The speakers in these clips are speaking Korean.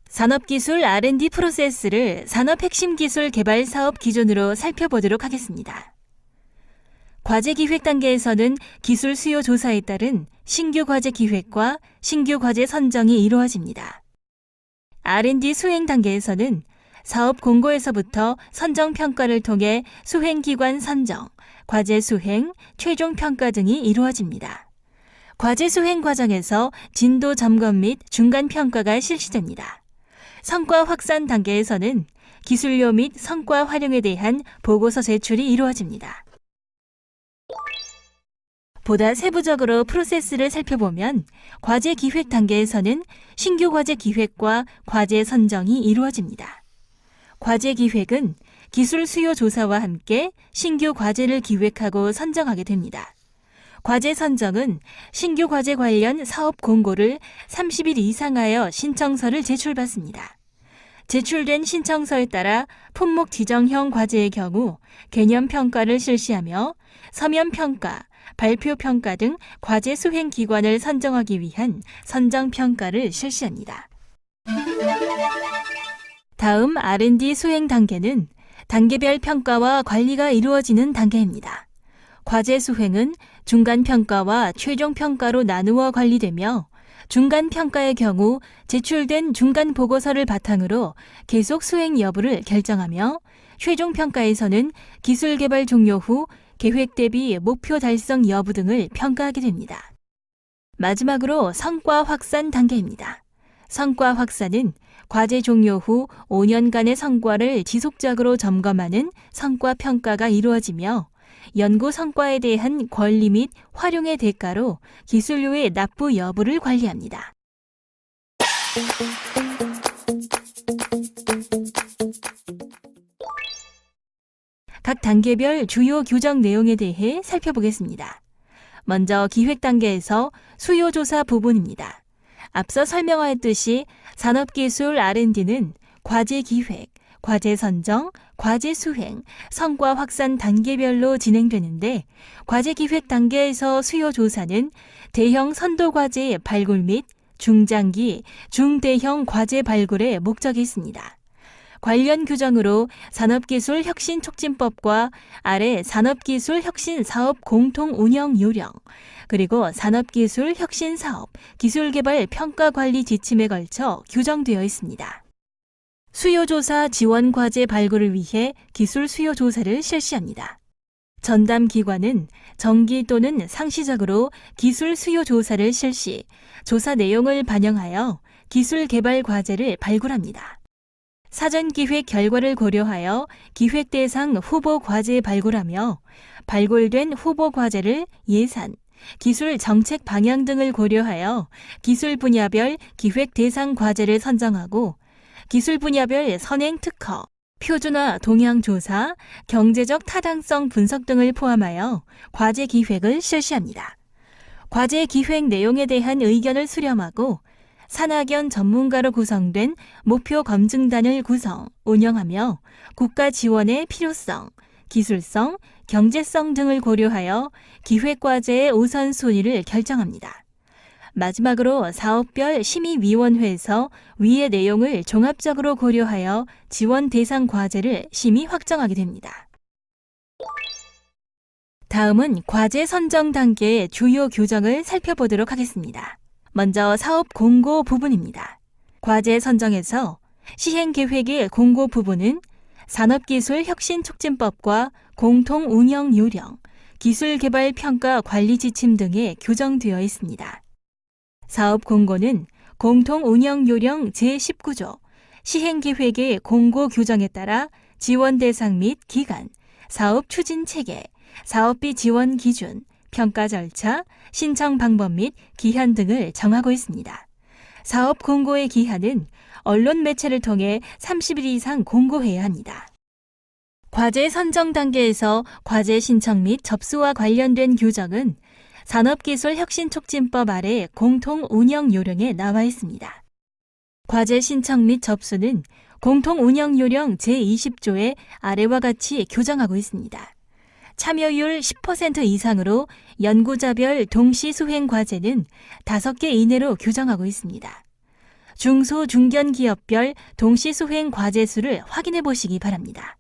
산업기술 R&D 프로세스를 산업핵심기술 개발 사업 기준으로 살펴보도록 하겠습니다. 과제기획 단계에서는 기술 수요 조사에 따른 신규 과제 기획과 신규 과제 선정이 이루어집니다. R&D 수행 단계에서는 사업 공고에서부터 선정 평가를 통해 수행기관 선정, 과제 수행, 최종 평가 등이 이루어집니다. 과제 수행 과정에서 진도 점검 및 중간 평가가 실시됩니다. 성과 확산 단계에서는 기술료 및 성과 활용에 대한 보고서 제출이 이루어집니다. 보다 세부적으로 프로세스를 살펴보면 과제 기획 단계에서는 신규 과제 기획과 과제 선정이 이루어집니다. 과제 기획은 기술 수요 조사와 함께 신규 과제를 기획하고 선정하게 됩니다. 과제 선정은 신규 과제 관련 사업 공고를 30일 이상 하여 신청서를 제출받습니다. 제출된 신청서에 따라 품목 지정형 과제의 경우 개념 평가를 실시하며 서면 평가, 발표 평가 등 과제 수행 기관을 선정하기 위한 선정 평가를 실시합니다. 다음 R&D 수행 단계는 단계별 평가와 관리가 이루어지는 단계입니다. 과제 수행은 중간 평가와 최종 평가로 나누어 관리되며 중간 평가의 경우 제출된 중간 보고서를 바탕으로 계속 수행 여부를 결정하며 최종 평가에서는 기술 개발 종료 후 계획 대비 목표 달성 여부 등을 평가하게 됩니다. 마지막으로 성과 확산 단계입니다. 성과 확산은 과제 종료 후 5년간의 성과를 지속적으로 점검하는 성과 평가가 이루어지며 연구 성과에 대한 권리 및 활용의 대가로 기술료의 납부 여부를 관리합니다. 각 단계별 주요 규정 내용에 대해 살펴보겠습니다. 먼저 기획 단계에서 수요 조사 부분입니다. 앞서 설명하였듯이 산업기술 R&D는 과제 기획, 과제 선정, 과제 수행, 성과 확산 단계별로 진행되는데 과제 기획 단계에서 수요 조사는 대형 선도 과제 발굴 및 중장기, 중대형 과제 발굴에 목적이 있습니다. 관련 규정으로 산업기술혁신촉진법과 아래 산업기술혁신사업 공통운영요령, 그리고 산업기술혁신사업, 기술개발평가관리 지침에 걸쳐 규정되어 있습니다. 수요조사 지원 과제 발굴을 위해 기술 수요조사를 실시합니다. 전담 기관은 정기 또는 상시적으로 기술 수요조사를 실시, 조사 내용을 반영하여 기술 개발 과제를 발굴합니다. 사전 기획 결과를 고려하여 기획 대상 후보 과제 발굴하며 발굴된 후보 과제를 예산, 기술 정책 방향 등을 고려하여 기술 분야별 기획 대상 과제를 선정하고 기술 분야별 선행 특허, 표준화 동향 조사, 경제적 타당성 분석 등을 포함하여 과제 기획을 실시합니다. 과제 기획 내용에 대한 의견을 수렴하고 산학연 전문가로 구성된 목표 검증단을 구성, 운영하며 국가 지원의 필요성, 기술성, 경제성 등을 고려하여 기획과제의 우선순위를 결정합니다. 마지막으로 사업별 심의위원회에서 위의 내용을 종합적으로 고려하여 지원 대상 과제를 심의 확정하게 됩니다. 다음은 과제 선정 단계의 주요 규정을 살펴보도록 하겠습니다. 먼저 사업 공고 부분입니다. 과제 선정에서 시행계획의 공고 부분은 산업기술혁신촉진법과 공통운영요령, 기술개발평가관리지침 등에 규정되어 있습니다. 사업 공고는 공통운영요령 제19조, 시행계획의 공고 규정에 따라 지원 대상 및 기간, 사업 추진 체계, 사업비 지원 기준, 평가 절차, 신청 방법 및 기한 등을 정하고 있습니다. 사업 공고의 기한은 언론 매체를 통해 30일 이상 공고해야 합니다. 과제 선정 단계에서 과제 신청 및 접수와 관련된 규정은 산업기술혁신촉진법 아래 공통운영요령에 나와 있습니다. 과제 신청 및 접수는 공통운영요령 제20조의 아래와 같이 규정하고 있습니다. 참여율 10% 이상으로 연구자별 동시 수행 과제는 5개 이내로 규정하고 있습니다. 중소 중견 기업별 동시 수행 과제 수를 확인해 보시기 바랍니다.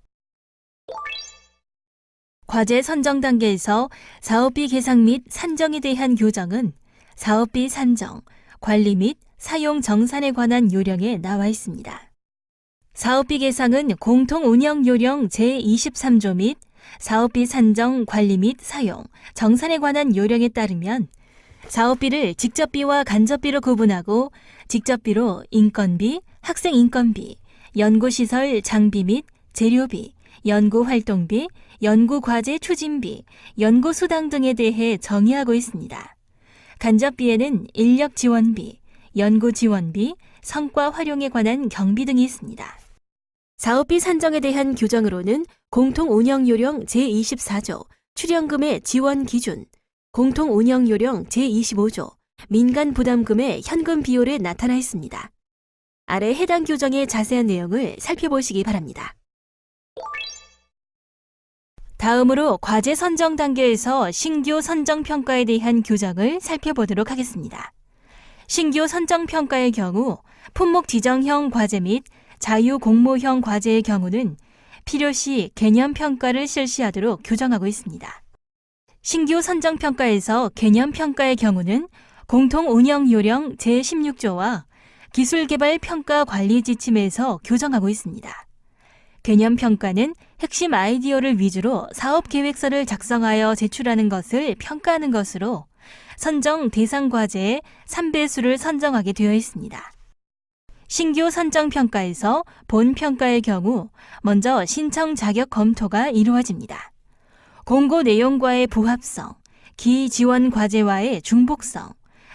과제 선정 단계에서 사업비 계상 및 산정에 대한 규정은 사업비 산정, 관리 및 사용 정산에 관한 요령에 나와 있습니다. 사업비 계상은 공통운영요령 제23조 및 사업비 산정, 관리 및 사용, 정산에 관한 요령에 따르면 사업비를 직접비와 간접비로 구분하고 직접비로 인건비, 학생 인건비, 연구시설 장비 및 재료비, 연구활동비, 연구과제 추진비, 연구수당 등에 대해 정의하고 있습니다. 간접비에는 인력지원비, 연구지원비, 성과 활용에 관한 경비 등이 있습니다. 사업비 산정에 대한 규정으로는 공통운영요령 제24조 출연금의 지원 기준, 공통운영요령 제25조 민간부담금의 현금 비율에 나타나 있습니다. 아래 해당 규정의 자세한 내용을 살펴보시기 바랍니다. 다음으로 과제 선정 단계에서 신규 선정 평가에 대한 규정을 살펴보도록 하겠습니다. 신규 선정 평가의 경우 품목 지정형 과제 및 자유 공모형 과제의 경우는 필요시 개념 평가를 실시하도록 규정하고 있습니다. 신규 선정 평가에서 개념 평가의 경우는 공통운영요령 제16조와 기술개발 평가 관리 지침에서 규정하고 있습니다. 개념 평가는 핵심 아이디어를 위주로 사업 계획서를 작성하여 제출하는 것을 평가하는 것으로 선정 대상 과제의 3배수를 선정하게 되어 있습니다. 신규 선정 평가에서 본 평가의 경우 먼저 신청 자격 검토가 이루어집니다. 공고 내용과의 부합성, 기지원 과제와의 중복성,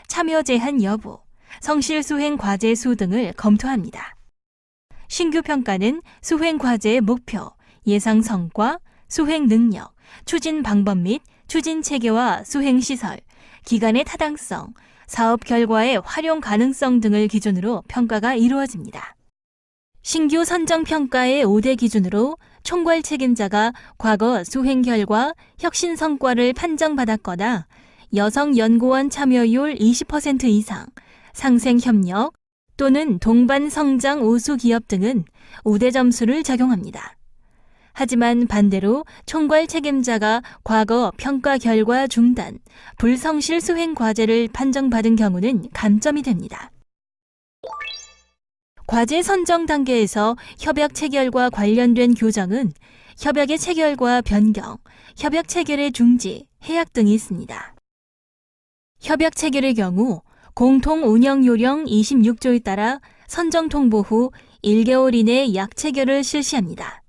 참여 제한 여부, 성실 수행 과제 수 등을 검토합니다. 신규 평가는 수행 과제의 목표, 예상 성과, 수행 능력, 추진 방법 및 추진 체계와 수행 시설, 기간의 타당성, 사업 결과의 활용 가능성 등을 기준으로 평가가 이루어집니다. 신규 선정 평가의 5대 기준으로 총괄 책임자가 과거 수행 결과 혁신 성과를 판정받았거나 여성 연구원 참여율 20% 이상, 상생 협력 또는 동반 성장 우수 기업 등은 우대 점수를 적용합니다. 하지만 반대로 총괄 책임자가 과거 평가 결과 중단, 불성실 수행 과제를 판정받은 경우는 감점이 됩니다. 과제 선정 단계에서 협약 체결과 관련된 규정은 협약의 체결과 변경, 협약 체결의 중지, 해약 등이 있습니다. 협약 체결의 경우 공통운영요령 26조에 따라 선정 통보 후 1개월 이내 약 체결을 실시합니다.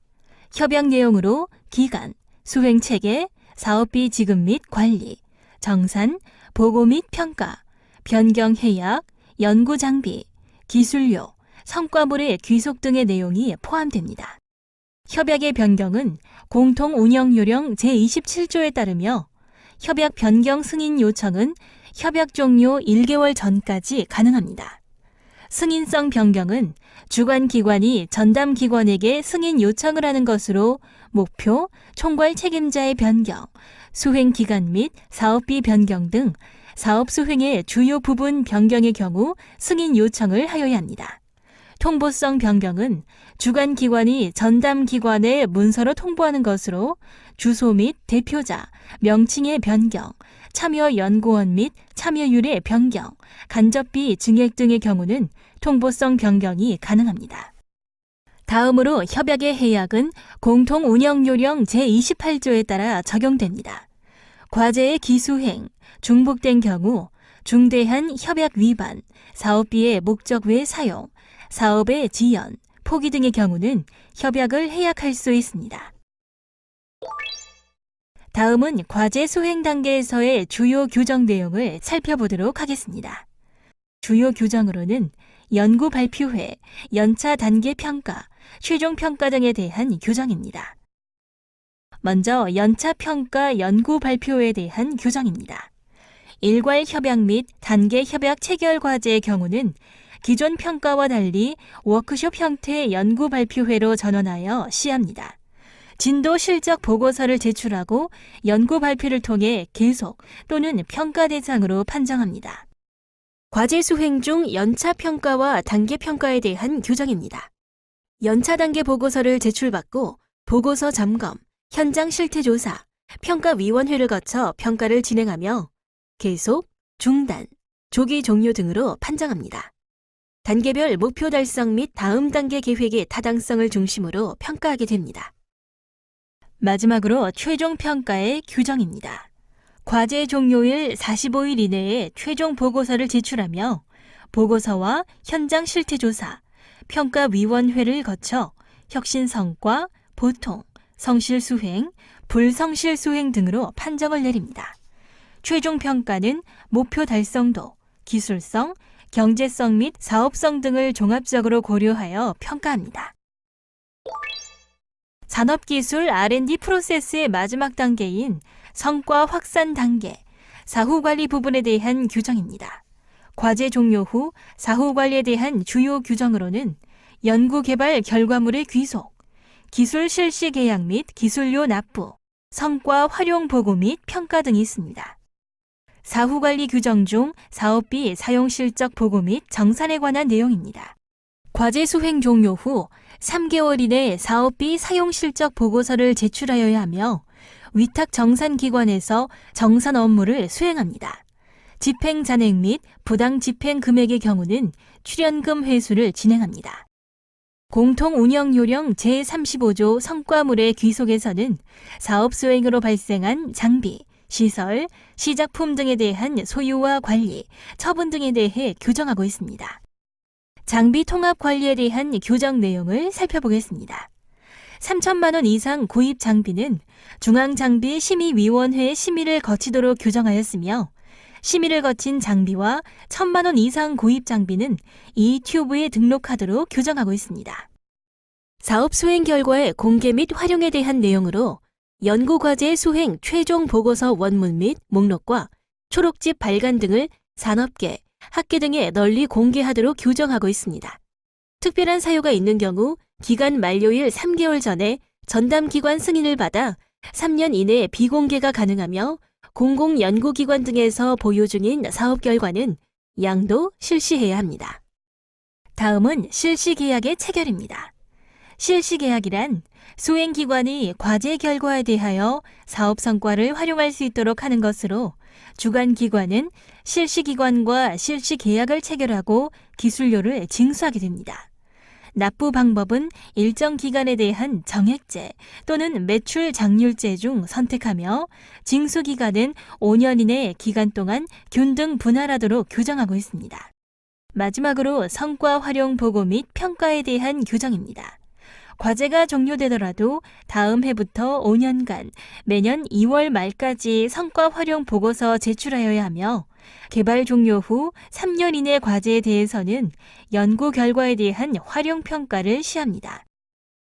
협약 내용으로 기간, 수행 체계, 사업비 지급 및 관리, 정산, 보고 및 평가, 변경 해약, 연구 장비, 기술료, 성과물의 귀속 등의 내용이 포함됩니다. 협약의 변경은 공통운영요령 제27조에 따르며 협약 변경 승인 요청은 협약 종료 1개월 전까지 가능합니다. 승인성 변경은 주관기관이 전담기관에게 승인 요청을 하는 것으로 목표, 총괄 책임자의 변경, 수행기간 및 사업비 변경 등 사업 수행의 주요 부분 변경의 경우 승인 요청을 하여야 합니다. 통보성 변경은 주관기관이 전담기관에 문서로 통보하는 것으로 주소 및 대표자, 명칭의 변경, 참여 연구원 및 참여율의 변경, 간접비 증액 등의 경우는 통보성 변경이 가능합니다. 다음으로 협약의 해약은 공통운영요령 제28조에 따라 적용됩니다. 과제의 기수행, 중복된 경우 중대한 협약 위반, 사업비의 목적 외 사용, 사업의 지연, 포기 등의 경우는 협약을 해약할 수 있습니다. 다음은 과제 수행 단계에서의 주요 규정 내용을 살펴보도록 하겠습니다. 주요 규정으로는 연구 발표회, 연차 단계 평가, 최종 평가 등에 대한 규정입니다. 먼저 연차 평가 연구 발표에 대한 규정입니다. 일괄 협약 및 단계 협약 체결 과제의 경우는 기존 평가와 달리 워크숍 형태의 연구 발표회로 전환하여 시합니다. 진도 실적 보고서를 제출하고 연구 발표를 통해 계속 또는 평가 대상으로 판정합니다. 과제 수행 중 연차 평가와 단계 평가에 대한 규정입니다. 연차 단계 보고서를 제출받고 보고서 점검, 현장 실태 조사, 평가위원회를 거쳐 평가를 진행하며 계속, 중단, 조기 종료 등으로 판정합니다. 단계별 목표 달성 및 다음 단계 계획의 타당성을 중심으로 평가하게 됩니다. 마지막으로 최종 평가의 규정입니다. 과제 종료일 45일 이내에 최종 보고서를 제출하며 보고서와 현장 실태 조사, 평가위원회를 거쳐 혁신 성과, 보통, 성실 수행, 불성실 수행 등으로 판정을 내립니다. 최종 평가는 목표 달성도, 기술성, 경제성 및 사업성 등을 종합적으로 고려하여 평가합니다. 산업기술 R&D 프로세스의 마지막 단계인 성과 확산 단계, 사후관리 부분에 대한 규정입니다. 과제 종료 후 사후관리에 대한 주요 규정으로는 연구개발 결과물의 귀속, 기술 실시 계약 및 기술료 납부, 성과 활용 보고 및 평가 등이 있습니다. 사후관리 규정 중 사업비 사용 실적 보고 및 정산에 관한 내용입니다. 과제 수행 종료 후 3개월 이내 사업비 사용 실적 보고서를 제출하여야 하며 위탁 정산기관에서 정산 업무를 수행합니다. 집행 잔액 및 부당 집행 금액의 경우는 출연금 회수를 진행합니다. 공통운영요령 제35조 성과물의 귀속에서는 사업 수행으로 발생한 장비, 시설, 시작품 등에 대한 소유와 관리, 처분 등에 대해 규정하고 있습니다. 장비 통합 관리에 대한 규정 내용을 살펴보겠습니다. 3천만 원 이상 구입 장비는 중앙장비심의위원회의 심의를 거치도록 규정하였으며 심의를 거친 장비와 1,000만 원 이상 구입 장비는 이 튜브에 등록하도록 규정하고 있습니다. 사업 수행 결과의 공개 및 활용에 대한 내용으로 연구과제 수행 최종 보고서 원문 및 목록과 초록집 발간 등을 산업계, 학계 등에 널리 공개하도록 규정하고 있습니다. 특별한 사유가 있는 경우 기간 만료일 3개월 전에 전담기관 승인을 받아 3년 이내에 비공개가 가능하며 공공연구기관 등에서 보유 중인 사업 결과는 양도 실시해야 합니다. 다음은 실시계약의 체결입니다. 실시계약이란 수행기관이 과제 결과에 대하여 사업 성과를 활용할 수 있도록 하는 것으로 주관기관은 실시기관과 실시계약을 체결하고 기술료를 징수하게 됩니다. 납부 방법은 일정 기간에 대한 정액제 또는 매출 장률제 중 선택하며 징수 기간은 5년 이내 기간 동안 균등 분할하도록 규정하고 있습니다. 마지막으로 성과 활용 보고 및 평가에 대한 규정입니다. 과제가 종료되더라도 다음 해부터 5년간 매년 2월 말까지 성과 활용 보고서 제출하여야 하며 개발 종료 후 3년 이내 과제에 대해서는 연구 결과에 대한 활용 평가를 시합니다.